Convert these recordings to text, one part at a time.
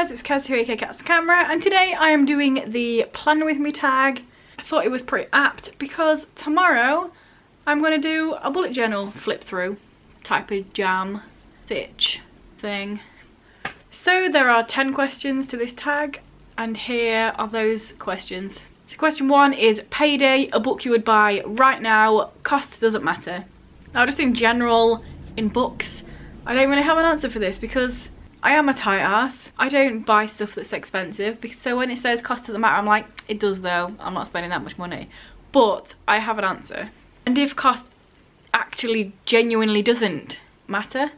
guys, it's Kaz here, aka Cat's the Camera, and today I am doing the Plan With Me tag. I thought it was pretty apt because tomorrow I'm going to do a bullet journal flip through type of jam stitch thing. So there are 10 questions to this tag, and here are those questions. So question 1 is Payday, a book you would buy right now, cost doesn't matter. Now just in general, in books, I don't really have an answer for this because I am a tight ass. I don't buy stuff that's expensive, because so when it says cost doesn't matter, I'm like, it does though, I'm not spending that much money. But I have an answer. And if cost actually genuinely doesn't matter,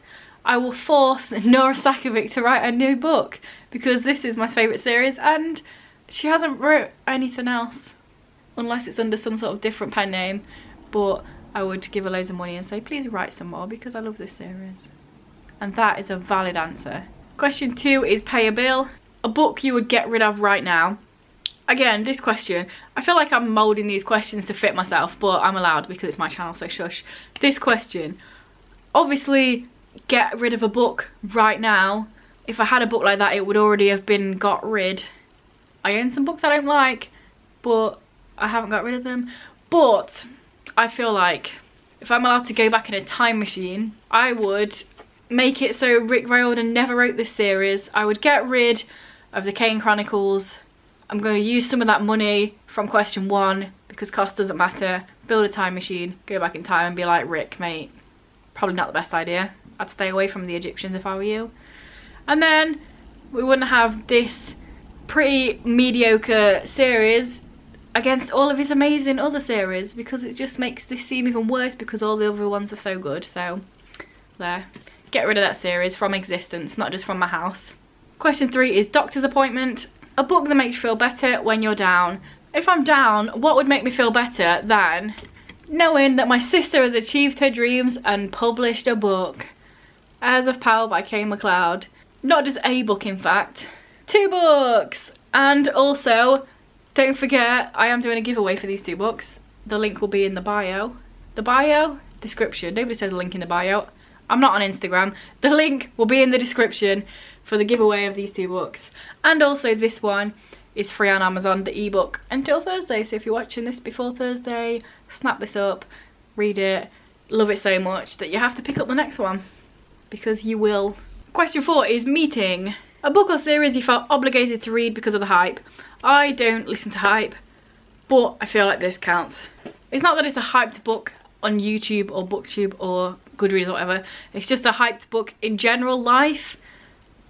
I will force Nora Sakovic to write a new book, because this is my favourite series and she hasn't wrote anything else unless it's under some sort of different pen name. But I would give her loads of money and say, please write some more because I love this series. And that is a valid answer. Question 2 is pay a bill. A book you would get rid of right now. Again, this question, I feel like I'm moulding these questions to fit myself, but I'm allowed because it's my channel, so shush. This question, obviously get rid of a book right now. If I had a book like that, it would already have been got rid. I own some books I don't like, but I haven't got rid of them. But I feel like if I'm allowed to go back in a time machine, I would make it so Rick Riordan never wrote this series. I would get rid of the Kane Chronicles. I'm going to use some of that money from question 1 because cost doesn't matter. Build a time machine, go back in time and be like, Rick, mate, probably not the best idea. I'd stay away from the Egyptians if I were you. And then we wouldn't have this pretty mediocre series against all of his amazing other series, because it just makes this seem even worse because all the other ones are so good. So there. Get rid of that series from existence, not just from my house. Question 3 is doctor's appointment. A book that makes you feel better when you're down. If I'm down, what would make me feel better than knowing that my sister has achieved her dreams and published a book? Heirs of Power by Kay MacLeod. Not just a book, in fact. 2 books! And also, don't forget, I am doing a giveaway for these 2 books. The link will be in the bio. The bio? Description. Nobody says a link in the bio. I'm not on Instagram. The link will be in the description for the giveaway of these 2 books. And also this one is free on Amazon, the ebook, until Thursday. So if you're watching this before Thursday, snap this up, read it, love it so much that you have to pick up the next one, because you will. Question 4 is meeting. A book or series you felt obligated to read because of the hype. I don't listen to hype, but I feel like this counts. It's not that it's a hyped book on YouTube or BookTube or Goodreads or whatever. It's just a hyped book in general life.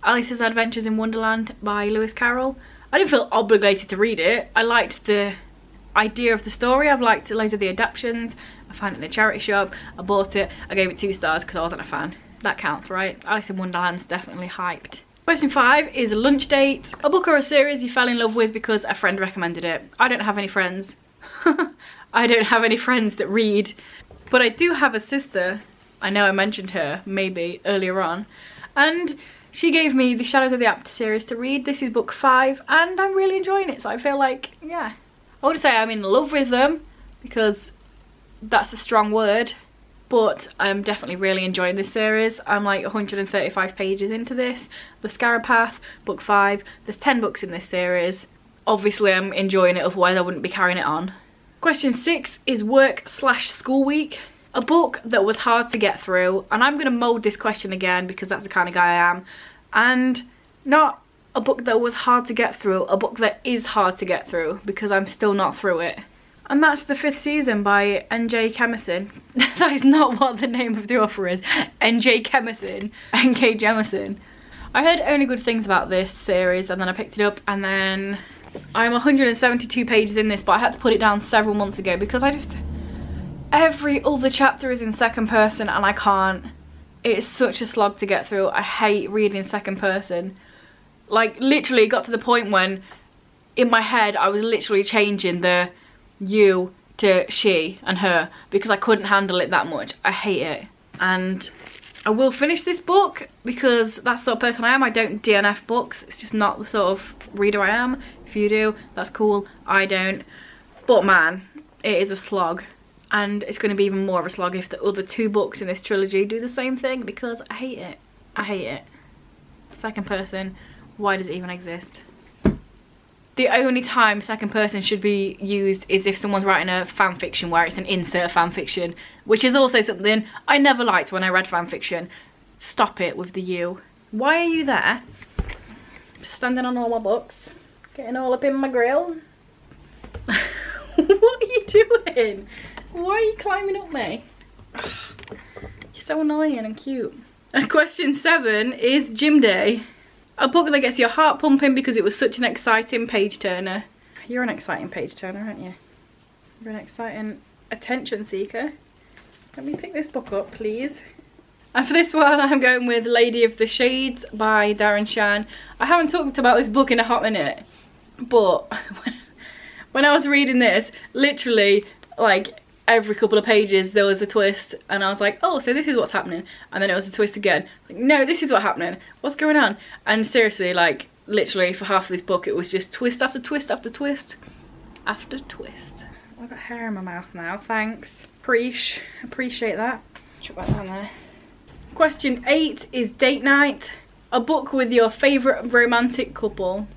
Alice's Adventures in Wonderland by Lewis Carroll. I didn't feel obligated to read it. I liked the idea of the story. I've liked loads of the adaptions. I found it in a charity shop. I bought it. I gave it 2 stars because I wasn't a fan. That counts, right? Alice in Wonderland's definitely hyped. Question 5 is a lunch date. A book or a series you fell in love with because a friend recommended it. I don't have any friends. I don't have any friends that read. But I do have a sister. I know I mentioned her maybe earlier on. And she gave me the Shadows of the Apter series to read. This is book 5 and I'm really enjoying it. So I feel like, yeah. I wouldn't say I'm in love with them because that's a strong word. But I'm definitely really enjoying this series. I'm like 135 pages into this. The Scarab Path, book 5. There's 10 books in this series. Obviously I'm enjoying it, otherwise I wouldn't be carrying it on. Question 6 is work/school week. A book that was hard to get through, and I'm going to mould this question again because that's the kind of guy I am. And not a book that was hard to get through, a book that is hard to get through because I'm still not through it. And that's The 5th Season by N.J. Jemisin. That is not what the name of the author is. N.J. Jemisin. N.K. Jemisin. I heard only good things about this series and then I picked it up, and then I'm 172 pages in this, but I had to put it down several months ago because I just... Every other chapter is in second person and I can't. It's such a slog to get through. I hate reading second person. Like literally it got to the point when in my head I was literally changing the you to she and her because I couldn't handle it that much. I hate it. And I will finish this book because that's the sort of person I am. I don't DNF books. It's just not the sort of reader I am. If you do, that's cool. I don't. But man, it is a slog. And it's going to be even more of a slog if the other 2 books in this trilogy do the same thing because I hate it. I hate it. Second person Why does it even exist? The only time second person should be used is if someone's writing a fan fiction where it's an insert fan fiction, which is also something I never liked when I read fan fiction. Stop it with the you. Why are you there? Just standing on all my books, getting all up in my grill. What are you doing? Why are you climbing up me? You're so annoying and cute. And question 7 is Gym Day. A book that gets your heart pumping because it was such an exciting page turner. You're an exciting page turner, aren't you? You're an exciting attention seeker. Let me pick this book up, please. And for this one, I'm going with Lady of the Shades by Darren Shan. I haven't talked about this book in a hot minute, but when I was reading this, literally, like, every couple of pages there was a twist, and I was like, oh, so this is what's happening, and then it was a twist again, like, no, this is what's happening, what's going on? And seriously, like, literally for half of this book it was just twist after twist after twist after twist. I've got hair in my mouth now, thanks. Appreciate that. Chuck that down there. Question 8 is Date Night, a book with your favourite romantic couple.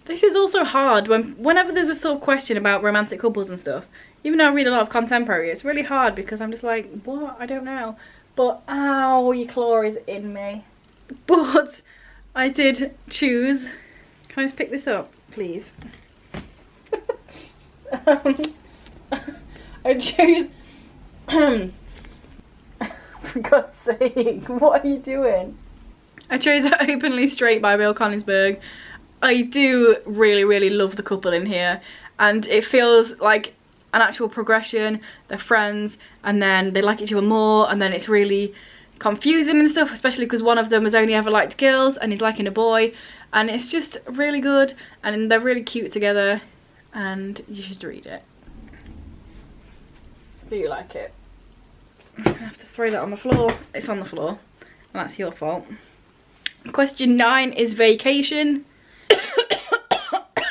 This is also hard whenever there's a sort of question about romantic couples and stuff. Even though I read a lot of contemporary, it's really hard because I'm just like, what? I don't know. But, ow, your claw is in me. But I did choose. Can I just pick this up, please? I chose, for God's sake, what are you doing? I chose Openly Straight by Bill Collinsberg. I do really love the couple in here, and it feels like an actual progression. They're friends, and then they like each other more, and then it's really confusing and stuff, especially because one of them has only ever liked girls and he's liking a boy, and it's just really good, and they're really cute together, and you should read it. Do you like it? I have to throw that on the floor. It's on the floor, and that's your fault. Question 9 is Vacation.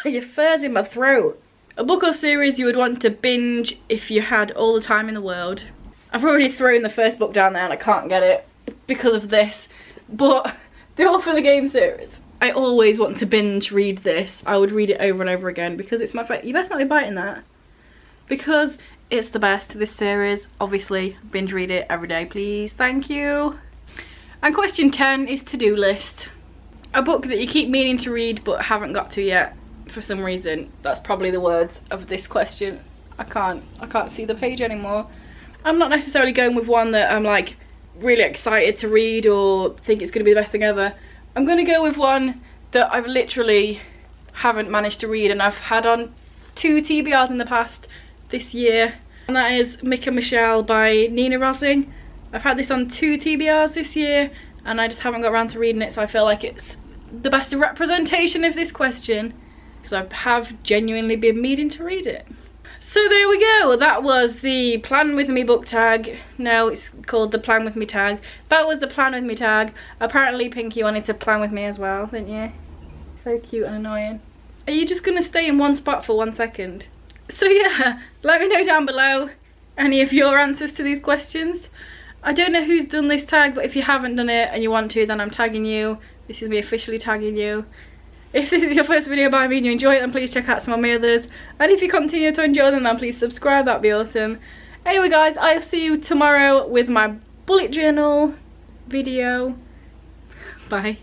Your fur's in my throat. A book or series you would want to binge if you had all the time in the world. I've already thrown the first book down there and I can't get it because of this, but the All for the Game series. I always want to binge read this. I would read it over and over again because it's my favourite. You best not be biting that. Because it's the best, this series. Obviously, binge read it every day, please. Thank you. And question 10 is To-Do List. A book that you keep meaning to read but haven't got to yet for some reason. That's probably the words of this question. I can't see the page anymore. I'm not necessarily going with one that I'm like really excited to read or think it's going to be the best thing ever. I'm going to go with one that I've literally haven't managed to read, and I've had on 2 TBRs in the past this year, and that is Mick and Michelle by Nina Rosing. I've had this on 2 TBRs this year and I just haven't got around to reading it, so I feel like it's the best representation of this question because I have genuinely been meaning to read it. So there we go, that was the Plan With Me book tag. No, it's called the Plan With Me tag. That was the Plan With Me tag. Apparently Pinky wanted to plan with me as well, didn't you? So cute and annoying. Are you just gonna stay in one spot for 1 second? So yeah, let me know down below any of your answers to these questions. I don't know who's done this tag, but if you haven't done it and you want to, then I'm tagging you. This is me officially tagging you. If this is your first video by me and you enjoy it, then please check out some of my others. And if you continue to enjoy them, then please subscribe, that'd be awesome. Anyway guys, I'll see you tomorrow with my bullet journal video. Bye.